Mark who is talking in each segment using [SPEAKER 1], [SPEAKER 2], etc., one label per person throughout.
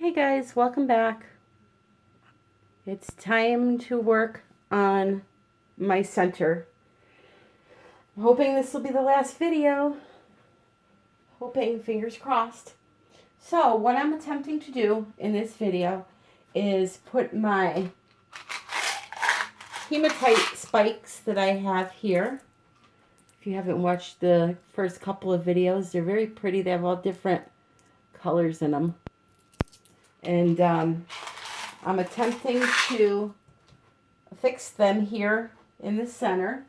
[SPEAKER 1] Hey guys, welcome back. It's time to work on my center. I'm hoping this will be the last video. Hoping, fingers crossed. So what I'm attempting to do in this video is put my hematite spikes that I have here. If you haven't watched the first couple of videos, they're very pretty. They have all different colors in them. And I'm attempting to fix them here in the center.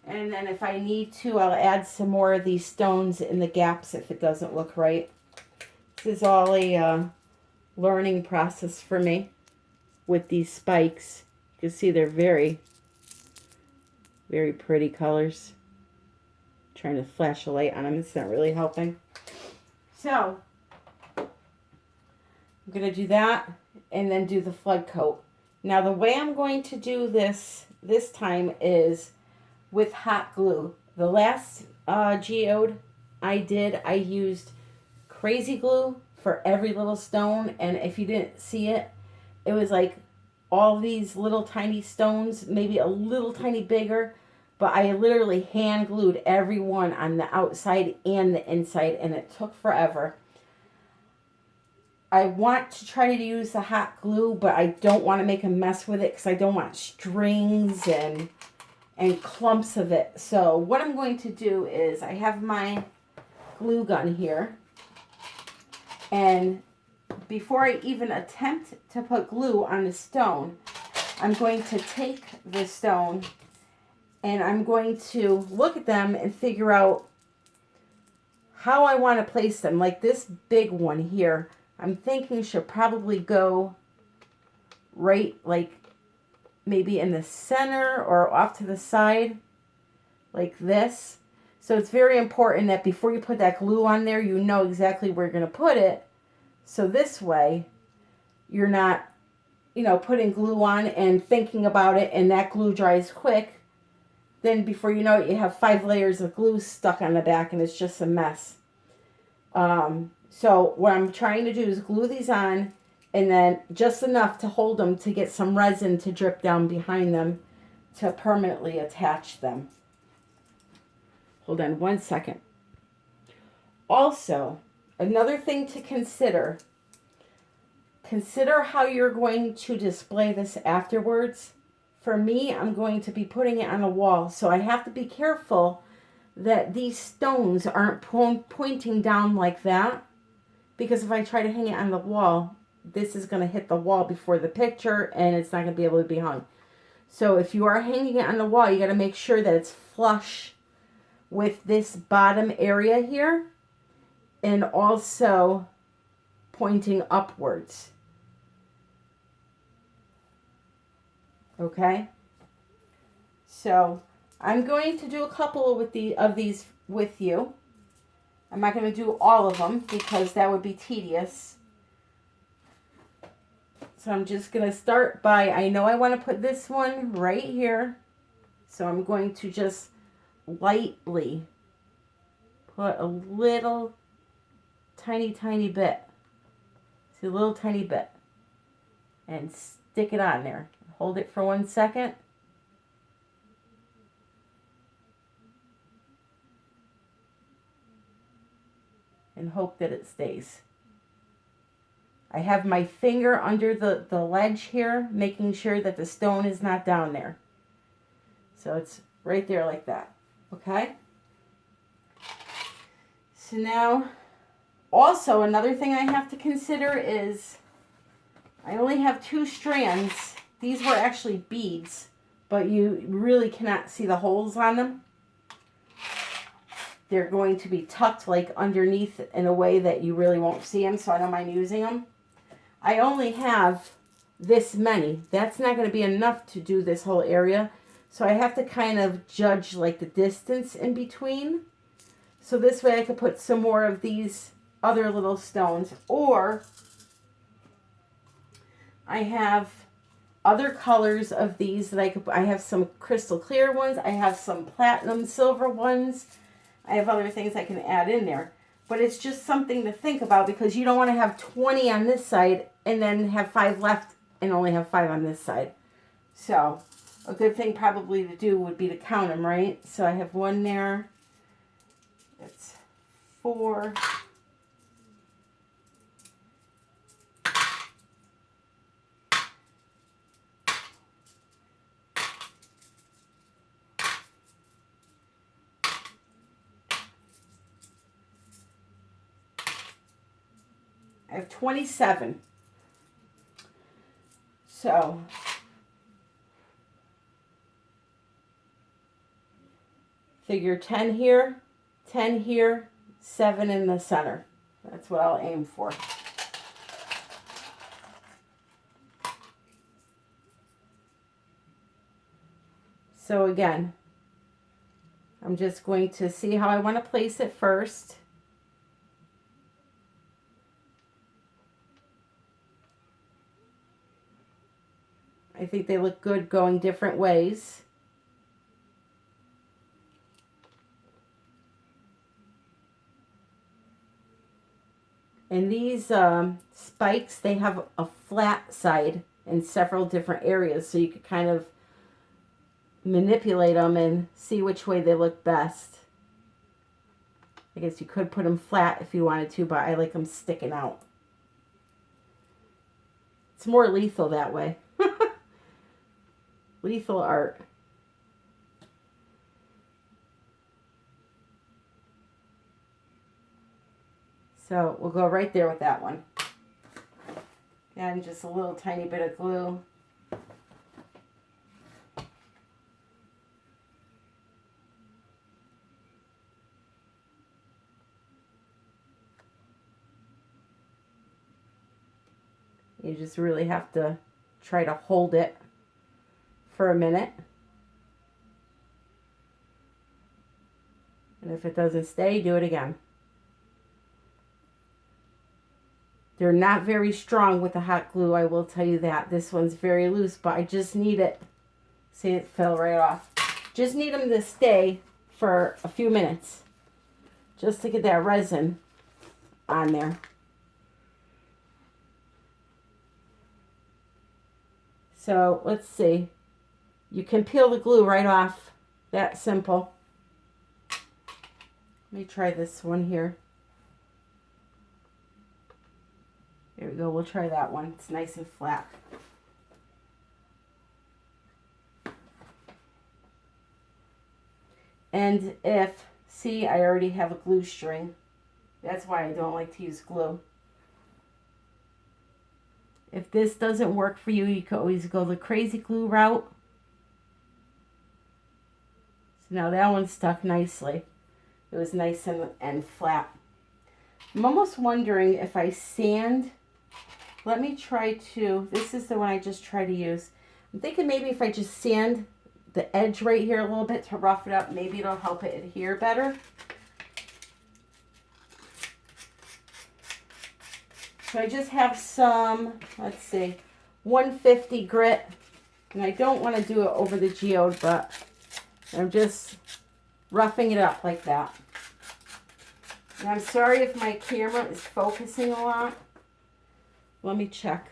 [SPEAKER 1] And then if I need to, I'll add some more of these stones in the gaps if it doesn't look right. This is all a learning process for me with these spikes. You can see they're very, very pretty colors. I'm trying to flash a light on them. It's not really helping. So I'm going to do that and then do the flood coat. Now the way I'm going to do this time is with hot glue. The last geode I used crazy glue for every little stone, and if you didn't see it, it was like all these little tiny stones, maybe a little tiny bigger, but I literally hand glued every one on the outside and the inside, and it took forever. I want to try to use the hot glue, but I don't want to make a mess with it because I don't want strings and clumps of it. So what I'm going to do is I have my glue gun here, and before I even attempt to put glue on the stone, I'm going to take the stone and I'm going to look at them and figure out how I want to place them. Like this big one here, I'm thinking should probably go right, like maybe in the center or off to the side, like this. So it's very important that before you put that glue on there, you know exactly where you're going to put it. So this way, you're not, putting glue on and thinking about it, and that glue dries quick. Then before you know it, you have 5 layers of glue stuck on the back, and it's just a mess. So what I'm trying to do is glue these on, and then just enough to hold them to get some resin to drip down behind them to permanently attach them. Hold on one second. Also, another thing to consider how you're going to display this afterwards. For me, I'm going to be putting it on a wall, so I have to be careful that these stones aren't pointing down like that, because if I try to hang it on the wall, this is going to hit the wall before the picture, and it's not going to be able to be hung. So if you are hanging it on the wall, you got to make sure that it's flush with this bottom area here, and also pointing upwards. Okay? So I'm going to do a couple of these with you. I'm not going to do all of them because that would be tedious. So I'm just going to start by, I know I want to put this one right here. So I'm going to just lightly put a little tiny bit. See, a little tiny bit. And stick it on there. Hold it for 1 second. And hope that it stays. I have my finger under the ledge here, making sure that the stone is not down there. So it's right there like that. Okay? So now, also another thing I have to consider is I only have 2 strands. These were actually beads, but you really cannot see the holes on them. They're going to be tucked like underneath in a way that you really won't see them, so I don't mind using them. I only have this many. That's not going to be enough to do this whole area, so I have to kind of judge like the distance in between. So this way I could put some more of these other little stones, or I have other colors of these that I have some crystal clear ones. I have some platinum silver ones. I have other things I can add in there. But it's just something to think about because you don't want to have 20 on this side and then have 5 left and only have 5 on this side. So a good thing probably to do would be to count them, right? So I have 1 there. That's 4. I have 27. So figure 10 here, 10 here, 7 in the center. That's what I'll aim for. So again, I'm just going to see how I want to place it first. I think they look good going different ways. And these spikes, they have a flat side in several different areas, so you could kind of manipulate them and see which way they look best. I guess you could put them flat if you wanted to, but I like them sticking out. It's more lethal that way. Lethal art. So we'll go right there with that one. And just a little tiny bit of glue. You just really have to try to hold it for a minute. And if it doesn't stay, do it again. They're not very strong with the hot glue, I will tell you that. This one's very loose, but I just need it. See, it fell right off. Just need them to stay for a few minutes. Just to get that resin on there. So, let's see. You can peel the glue right off. That simple. Let me try this one here. There we go. We'll try that one. It's nice and flat. And if, see, I already have a glue string. That's why I don't like to use glue. If this doesn't work for you, you can always go the crazy glue route. So now that one stuck nicely. It was nice and flat. I'm almost wondering if I sand. Let me try to, this is the one I just try to use. I'm thinking maybe if I just sand the edge right here a little bit to rough it up, maybe it'll help it adhere better. So I just have some, let's see, 150 grit. And I don't want to do it over the geode, but I'm just roughing it up like that. And I'm sorry if my camera is focusing a lot. Let me check.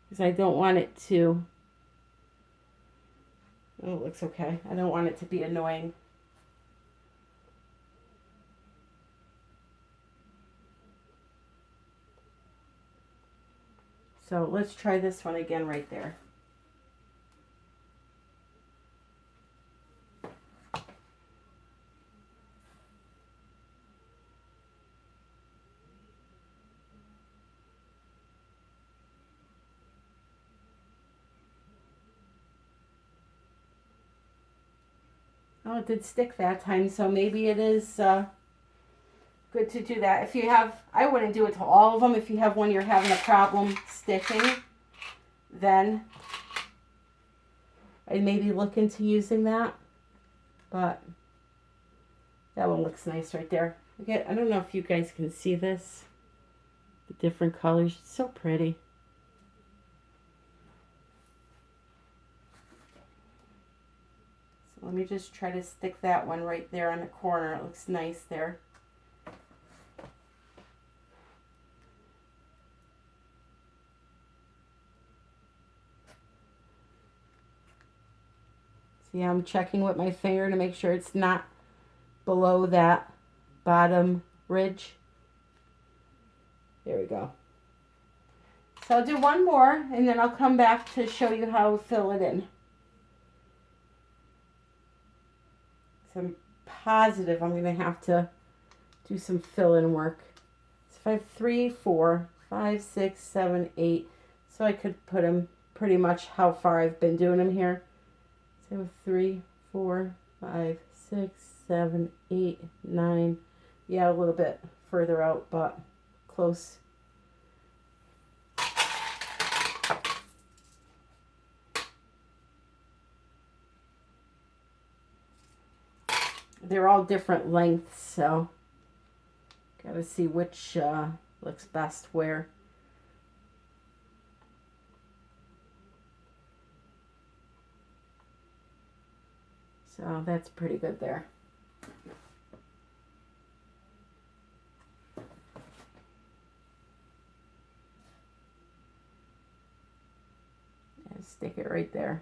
[SPEAKER 1] Because I don't want it to, oh, it looks okay. I don't want it to be annoying. So let's try this one again right there. Oh, it did stick that time, so maybe it is good to do that. If you have, I wouldn't do it to all of them. If you have one you're having a problem sticking, then I'd maybe look into using that. But that one looks nice right there. Again, I don't know if you guys can see this. The different colors. It's so pretty. Let me just try to stick that one right there on the corner. It looks nice there. See, I'm checking with my finger to make sure it's not below that bottom ridge. There we go. So I'll do one more, and then I'll come back to show you how to fill it in. So I'm positive I'm going to have to do some fill-in work. So if I have 3, 4, 5, 6, 7, 8, so I could put them pretty much how far I've been doing them here. So 3, 4, 5, 6, 7, 8, 9. Yeah, a little bit further out, but close. They're all different lengths, so gotta see which looks best where. So that's pretty good there. And stick it right there.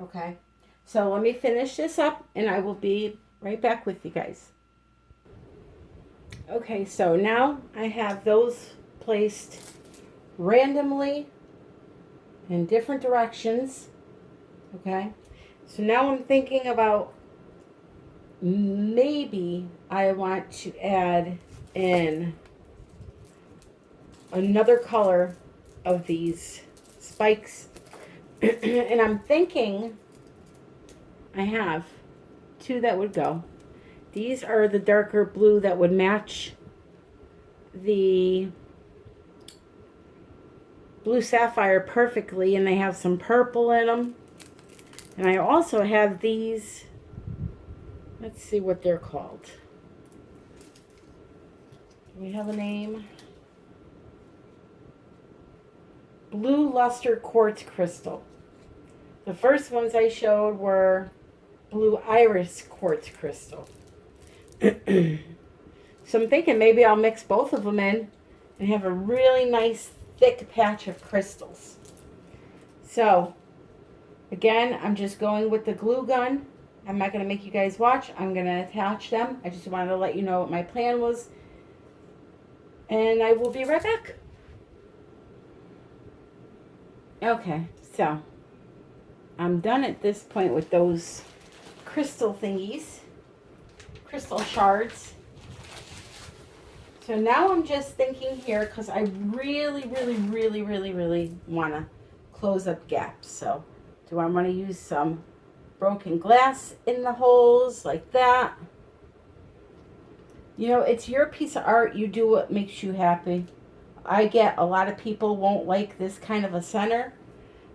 [SPEAKER 1] Okay, so let me finish this up and I will be right back with you guys. Okay, so now I have those placed randomly in different directions. Okay, so now I'm thinking about maybe I want to add in another color of these spikes. And I'm thinking I have 2 that would go. These are the darker blue that would match the blue sapphire perfectly, and they have some purple in them. And I also have these, let's see what they're called. Do we have a name? Blue Luster Quartz Crystal. The first ones I showed were Blue Iris Quartz Crystal. So I'm thinking maybe I'll mix both of them in and have a really nice thick patch of crystals. So again, I'm just going with the glue gun. I'm not going to make you guys watch. I'm going to attach them. I just wanted to let you know what my plan was. And I will be right back. Okay, so I'm done at this point with those crystal thingies, crystal shards. So now I'm just thinking here, because I really want to close up gaps. So do I want to use some broken glass in the holes like that? You know, it's your piece of art. You do what makes you happy. I get a lot of people won't like this kind of a center,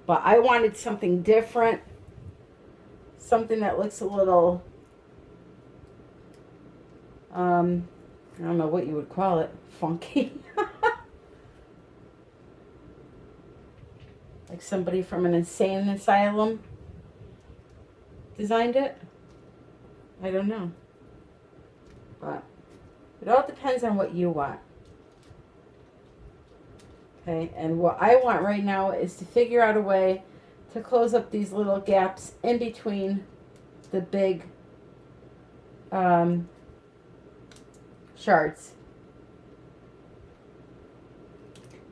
[SPEAKER 1] but I wanted something different, something that looks a little, I don't know what you would call it, funky. Like somebody from an insane asylum designed it. I don't know. But it all depends on what you want. Okay, and what I want right now is to figure out a way to close up these little gaps in between the big shards.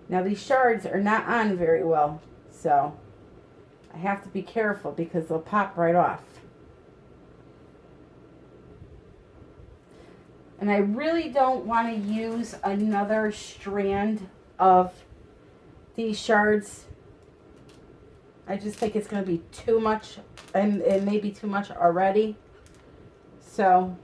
[SPEAKER 1] Now these shards are not on very well, so I have to be careful because they'll pop right off. And I really don't want to use another strand of these shards. I just think it's going to be too much, and it may be too much already. So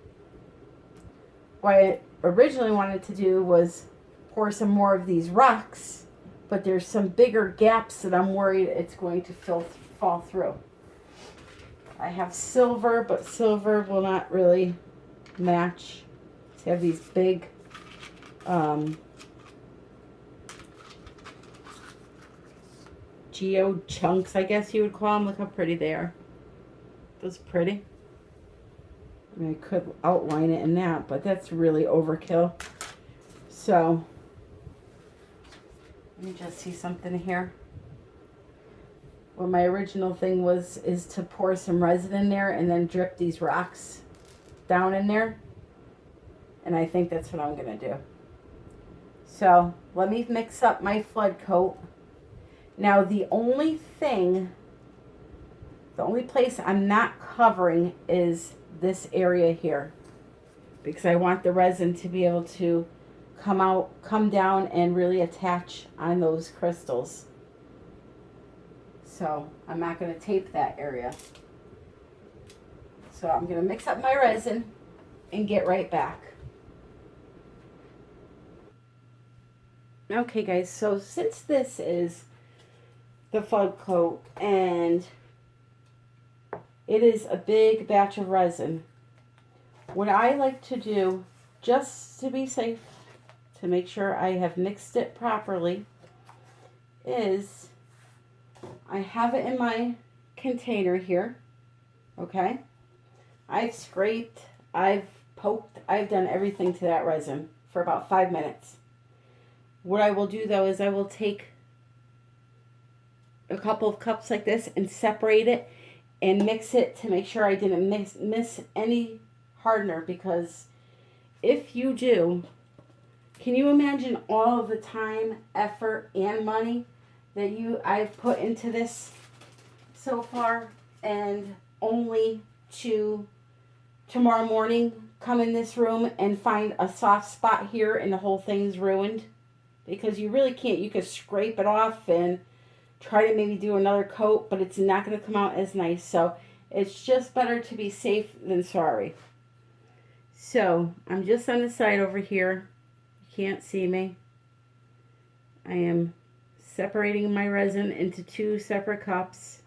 [SPEAKER 1] what I originally wanted to do was pour some more of these rocks, but there's some bigger gaps that I'm worried it's going to fall through. I have silver, but silver will not really match. So I have these big Geode chunks, I guess you would call them. Look how pretty they are. Those pretty. I mean, I could outline it in that, but that's really overkill. So, let me just see something here. What my original thing was is to pour some resin in there and then drip these rocks down in there. And I think that's what I'm going to do. So, let me mix up my flood coat. Now, the only place I'm not covering is this area here, because I want the resin to be able to come down and really attach on those crystals. So I'm not going to tape that area. So I'm going to mix up my resin and get right back. Okay guys, so since this is the flood coat and it is a big batch of resin, what I like to do, just to be safe, to make sure I have mixed it properly, is I have it in my container here, okay? I've scraped, I've poked, I've done everything to that resin for about 5 minutes. What I will do though is I will take a couple of cups like this and separate it and mix it to make sure I didn't miss any hardener, because if you do, can you imagine all of the time, effort, and money that I've put into this so far, and only to tomorrow morning come in this room and find a soft spot here and the whole thing's ruined? Because you really can't. You could scrape it off and try to maybe do another coat, but it's not going to come out as nice. So it's just better to be safe than sorry. So I'm just on the side over here. You can't see me. I am separating my resin into 2 separate cups.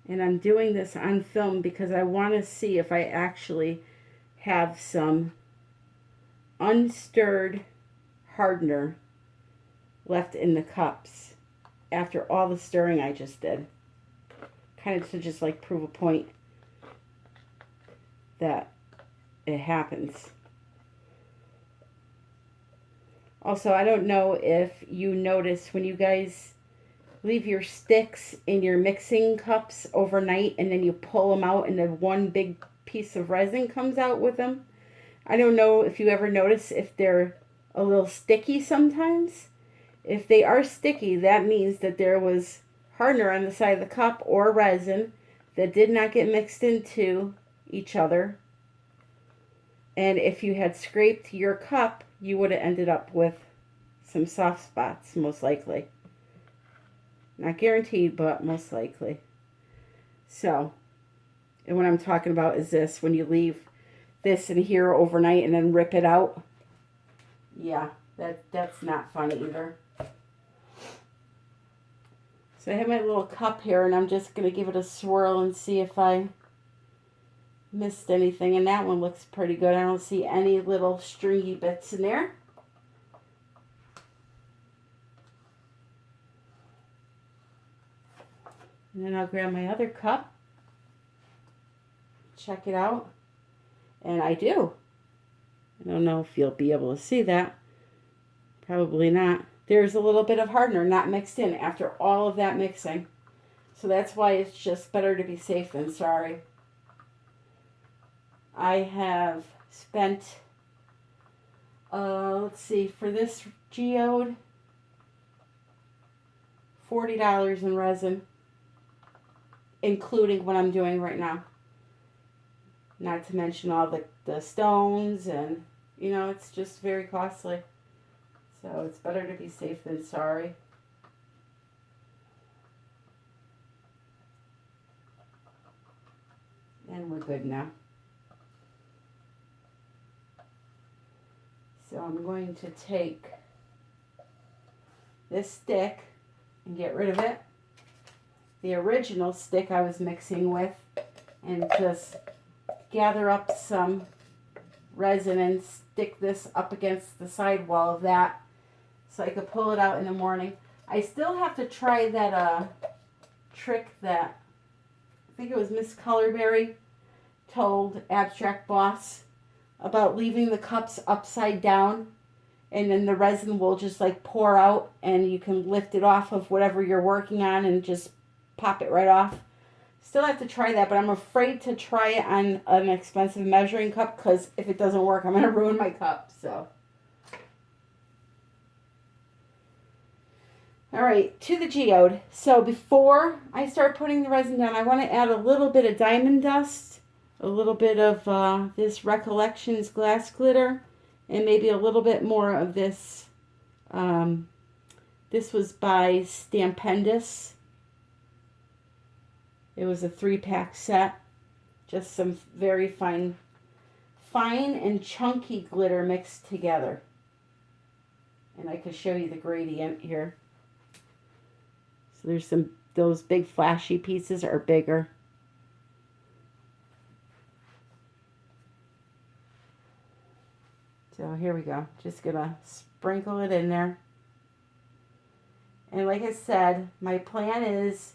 [SPEAKER 1] And I'm doing this on film because I want to see if I actually have some unstirred hardener left in the cups after all the stirring I just did. Kind of to just like prove a point that it happens. Also, I don't know if you notice when you guys leave your sticks in your mixing cups overnight and then you pull them out and then one big piece of resin comes out with them. I don't know if you ever notice if they're a little sticky sometimes. If they are sticky, that means that there was hardener on the side of the cup or resin that did not get mixed into each other. And if you had scraped your cup, you would have ended up with some soft spots, most likely. Not guaranteed, but most likely. So, and what I'm talking about is this, when you leave this in here overnight and then rip it out. Yeah, that's not fun either. So I have my little cup here and I'm just going to give it a swirl and see if I missed anything. And that one looks pretty good. I don't see any little stringy bits in there. And then I'll grab my other cup. Check it out. And I do. I don't know if you'll be able to see that. Probably not. There's a little bit of hardener not mixed in after all of that mixing. So that's why it's just better to be safe than sorry. I have spent, let's see, for this geode, $40 in resin, including what I'm doing right now. Not to mention all the stones and, you know, it's just very costly. So it's better to be safe than sorry. And we're good now. So I'm going to take this stick and get rid of it. The original stick I was mixing with, and just gather up some resin and stick this up against the side wall of that so I could pull it out in the morning. I still have to try that trick that I think it was Miss Colorberry told Abstract Boss about leaving the cups upside down, and then the resin will just like pour out and you can lift it off of whatever you're working on and just pop it right off. Still have to try that, but I'm afraid to try it on an expensive measuring cup because if it doesn't work, I'm going to ruin my cup. So, all right, to the geode. So before I start putting the resin down, I want to add a little bit of diamond dust, a little bit of this Recollections glass glitter, and maybe a little bit more of this. This was by Stampendous. It was a 3-pack set. Just some very fine and chunky glitter mixed together. And I could show you the gradient here. So there's those big flashy pieces are bigger. So here we go. Just gonna sprinkle it in there. And like I said, my plan is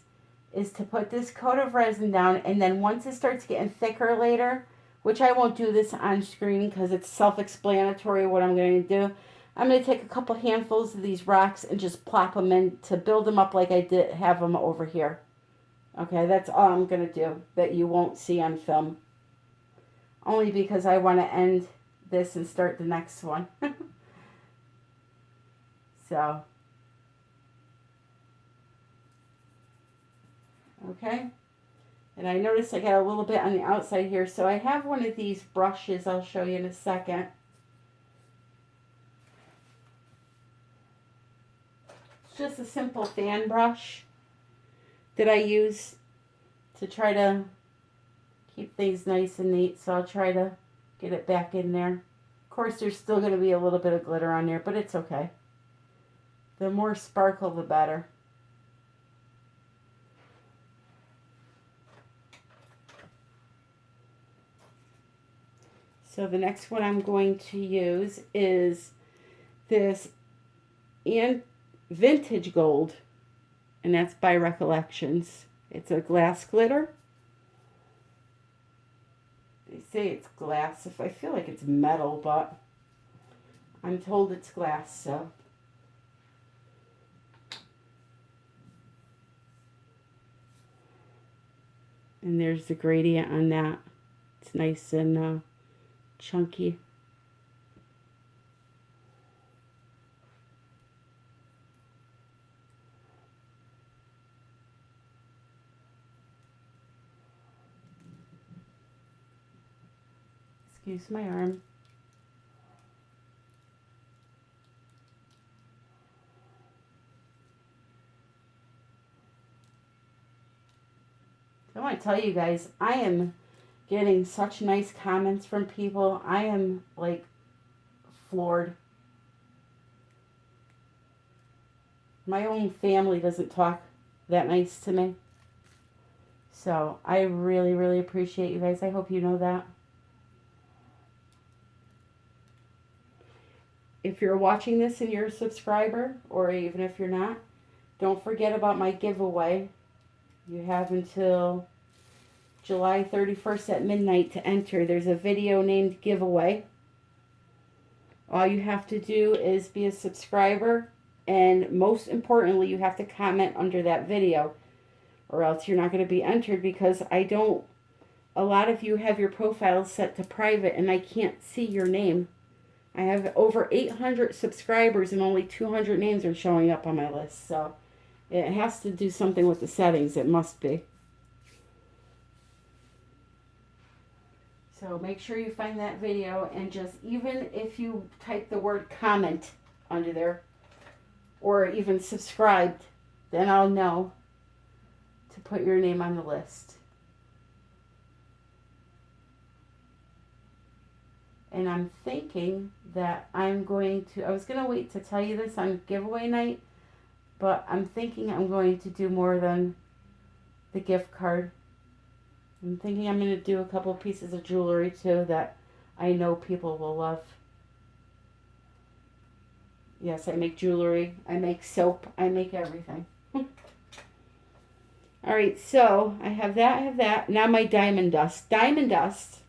[SPEAKER 1] to put this coat of resin down, and then once it starts getting thicker later, which I won't do this on screen because it's self-explanatory what I'm going to do, I'm going to take a couple handfuls of these rocks and just plop them in to build them up like I did have them over here. Okay, that's all I'm going to do that you won't see on film. Only because I want to end this and start the next one. So... okay, and I noticed I got a little bit on the outside here, so I have one of these brushes I'll show you in a second. It's just a simple fan brush that I use to try to keep things nice and neat, so I'll try to get it back in there. Of course, there's still going to be a little bit of glitter on there, but it's okay. The more sparkle, the better. So the next one I'm going to use is this Vintage Gold, and that's by Recollections. It's a glass glitter. They say it's glass. If I feel like it's metal, but I'm told it's glass, so. And there's the gradient on that. It's nice and chunky. Excuse my arm. I want to tell you guys, I am getting such nice comments from people. I am like floored. My own family doesn't talk that nice to me. So I really, really appreciate you guys. I hope you know that. If you're watching this and you're a subscriber, or even if you're not, don't forget about my giveaway. You have until July 31st at midnight to enter. There's a video named Giveaway. All you have to do is be a subscriber, and most importantly, you have to comment under that video, or else you're not going to be entered, because a lot of you have your profiles set to private and I can't see your name. I have over 800 subscribers and only 200 names are showing up on my list, so it has to do something with the settings. It must be. So make sure you find that video, and just, even if you type the word comment under there, or even subscribed, then I'll know to put your name on the list. And I'm thinking that I was going to wait to tell you this on giveaway night, but I'm thinking I'm going to do more than the gift card. I'm thinking I'm going to do a couple pieces of jewelry too that I know people will love. Yes, I make jewelry. I make soap. I make everything. All right, so I have that. I have that. Now my diamond dust. Diamond dust.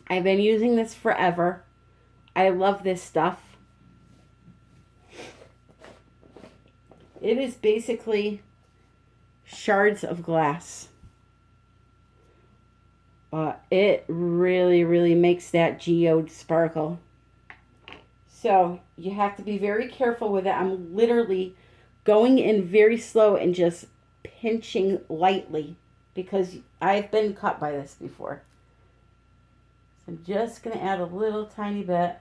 [SPEAKER 1] I've been using this forever. I love this stuff. It is basically shards of glass. It really, really makes that geode sparkle. So you have to be very careful with it. I'm literally going in very slow and just pinching lightly because I've been cut by this before. So I'm just going to add a little tiny bit.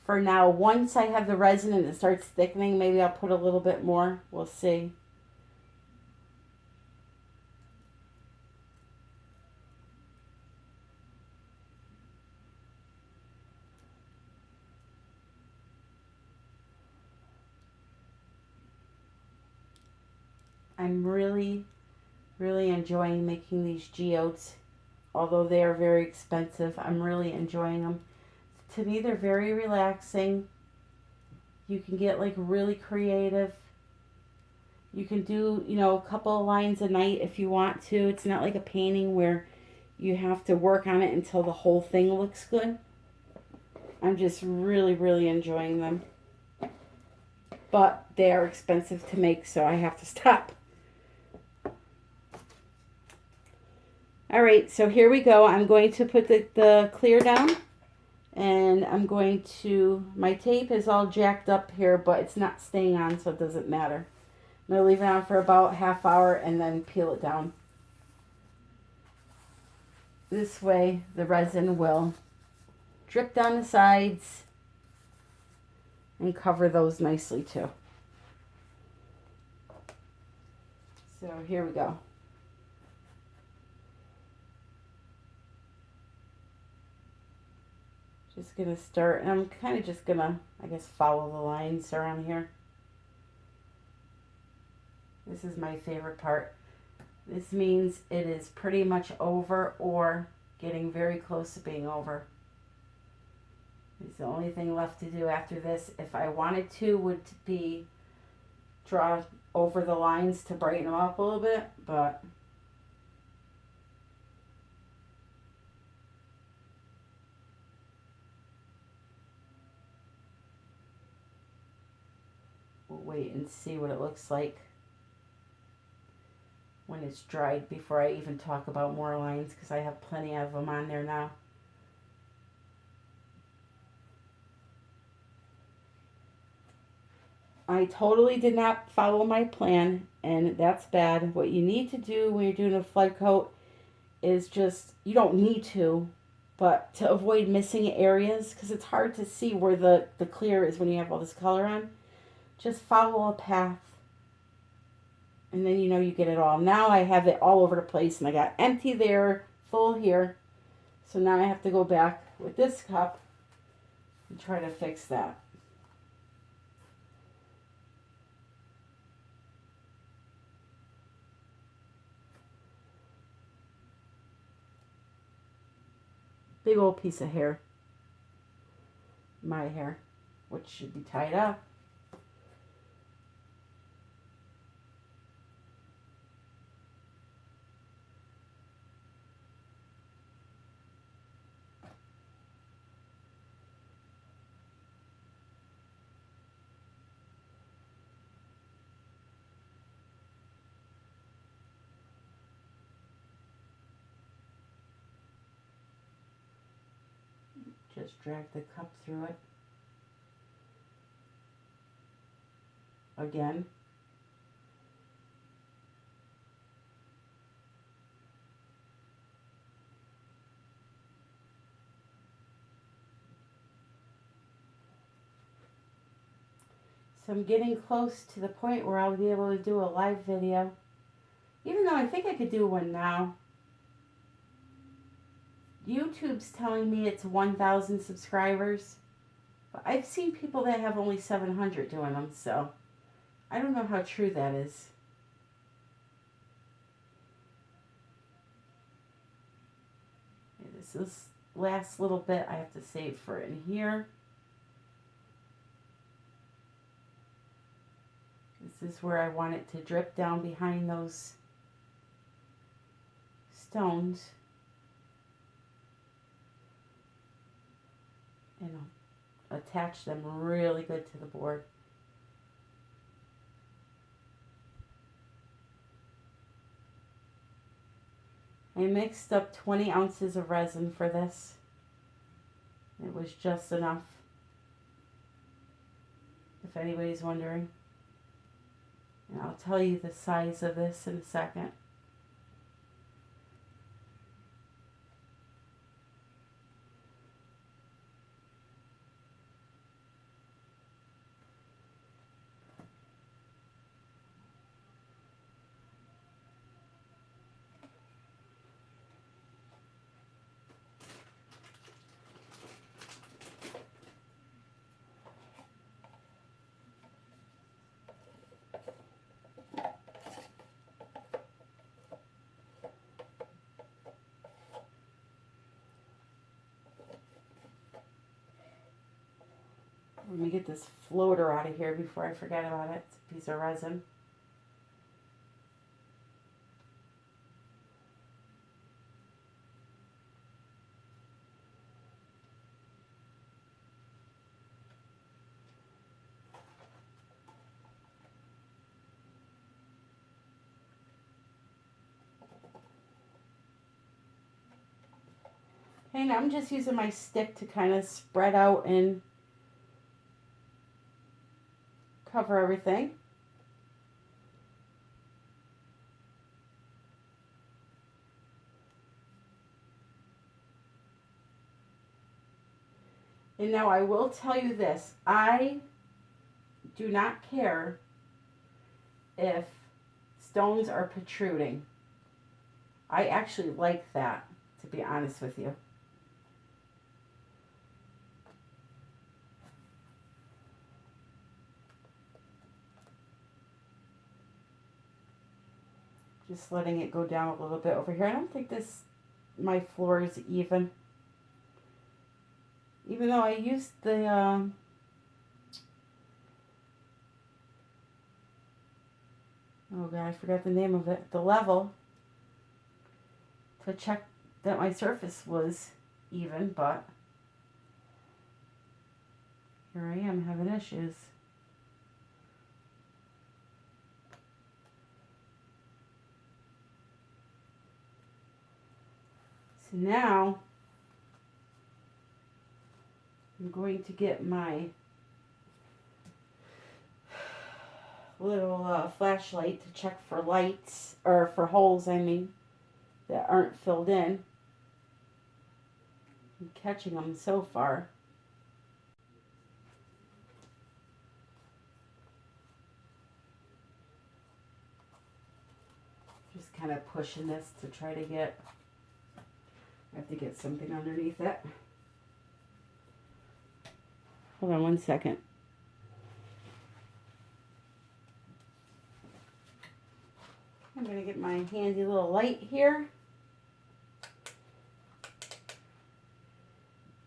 [SPEAKER 1] For now, once I have the resin and it starts thickening, maybe I'll put a little bit more. We'll see. I'm really, really enjoying making these geodes. Although they are very expensive, I'm really enjoying them. To me, they're very relaxing. You can get like really creative. You can do, you know, a couple of lines a night if you want to. It's not like a painting where you have to work on it until the whole thing looks good. I'm just really, really enjoying them. But they are expensive to make, so I have to stop. All right, so here we go. I'm going to put the clear down. And I'm going to, my tape is all jacked up here, but it's not staying on, so it doesn't matter. I'm going to leave it on for about half hour and then peel it down. This way the resin will drip down the sides and cover those nicely too. So here we go. Just going to start, and I'm kind of just going to, I guess, follow the lines around here. This is my favorite part. This means it is pretty much over or getting very close to being over. It's the only thing left to do after this, if I wanted to, would be draw over the lines to brighten them up a little bit, but we'll wait and see what it looks like when it's dried before I even talk about more lines, because I have plenty of them on there now. I totally did not follow my plan, and that's bad. What you need to do when you're doing a flood coat is just, you don't need to, but to avoid missing areas, because it's hard to see where the clear is when you have all this color on, just follow a path. And then you know you get it all. Now I have it all over the place, and I got empty there, full here. So now I have to go back with this cup and try to fix that. Big old piece of hair. My hair, which should be tied up. Just drag the cup through it. Again. So I'm getting close to the point where I'll be able to do a live video. Even though I think I could do one now. YouTube's telling me it's 1,000 subscribers. But I've seen people that have only 700 doing them, so I don't know how true that is. This is last little bit I have to save for in here. This is where I want it to drip down behind those stones. And I'll attach them really good to the board. I mixed up 20 ounces of resin for this. It was just enough, if anybody's wondering. And I'll tell you the size of this in a second. Let me get this floater out of here before I forget about it. It's a piece of resin. Okay, now I'm just using my stick to kind of spread out and cover everything. And now I will tell you this, I do not care if stones are protruding. I actually like that, to be honest with you. Just letting it go down a little bit over here. I don't think my floor is even. Even though I used the, oh God, I forgot the name of it, the level, to check that my surface was even, but here I am having issues. So now I'm going to get my little flashlight to check for lights, or for holes, I mean, that aren't filled in. I'm catching them so far. Just kind of pushing this to try to get, I have to get something underneath it. Hold on one second. I'm going to get my handy little light here.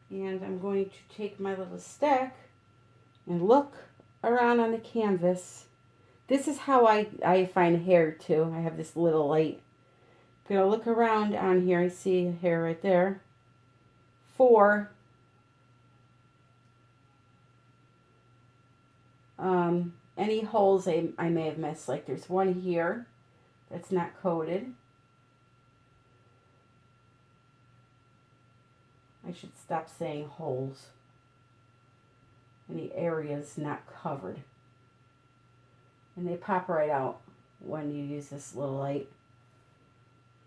[SPEAKER 1] And I'm going to take my little stick and look around on the canvas. This is how I find hair too. I have this little light. I'm going to look around on here. I see hair right there. For any holes I may have missed. Like there's one here that's not coated. I should stop saying holes. Any areas not covered. And they pop right out when you use this little light.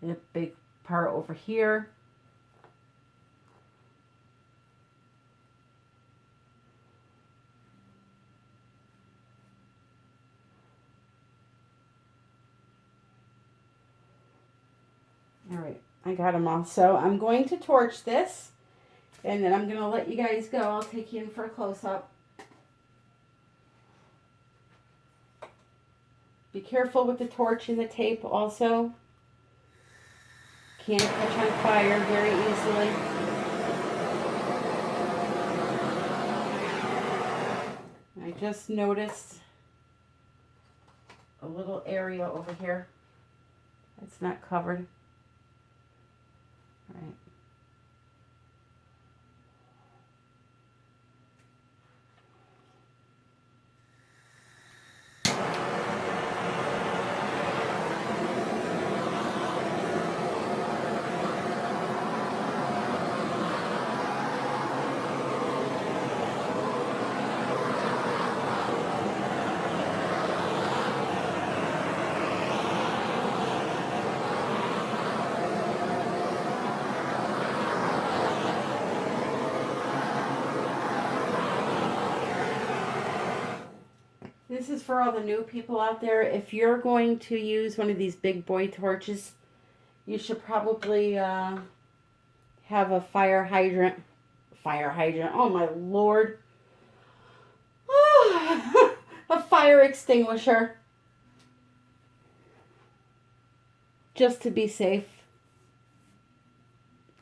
[SPEAKER 1] And a big part over here. All right, I got them all. So I'm going to torch this, and then I'm going to let you guys go. I'll take you in for a close-up. Be careful with the torch and the tape also. Can catch on fire very easily. just noticed a little area over here. It's not covered. All right. This is for all the new people out there. If you're going to use one of these big boy torches, you should probably have a fire hydrant. Fire hydrant. Oh my Lord. A fire extinguisher. Just to be safe.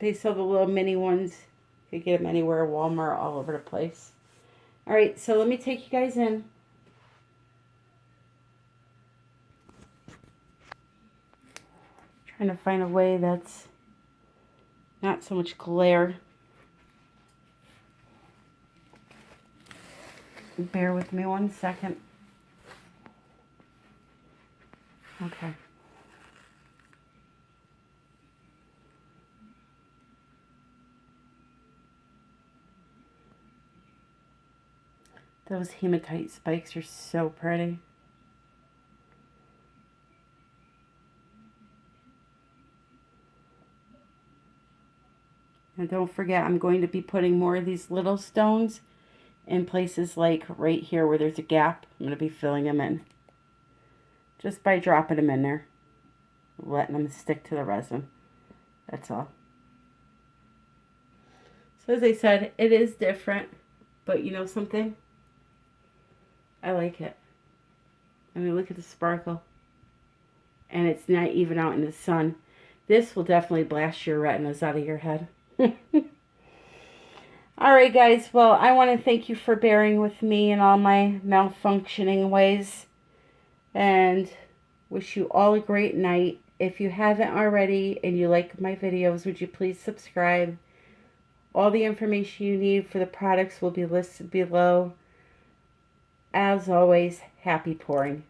[SPEAKER 1] They sell the little mini ones. You can get them anywhere, Walmart, all over the place. Alright, so let me take you guys in. Trying to find a way that's not so much glare. Bear with me 1 second. Okay. Those hematite spikes are so pretty. And don't forget, I'm going to be putting more of these little stones in places like right here where there's a gap. I'm going to be filling them in. Just by dropping them in there. Letting them stick to the resin. That's all. So as I said, it is different. But you know something? I like it. I mean, look at the sparkle. And it's not even out in the sun. This will definitely blast your retinas out of your head. Alright guys, well, I want to thank you for bearing with me in all my malfunctioning ways. And wish you all a great night. If you haven't already and you like my videos, would you please subscribe? All the information you need for the products will be listed below. As always, happy pouring.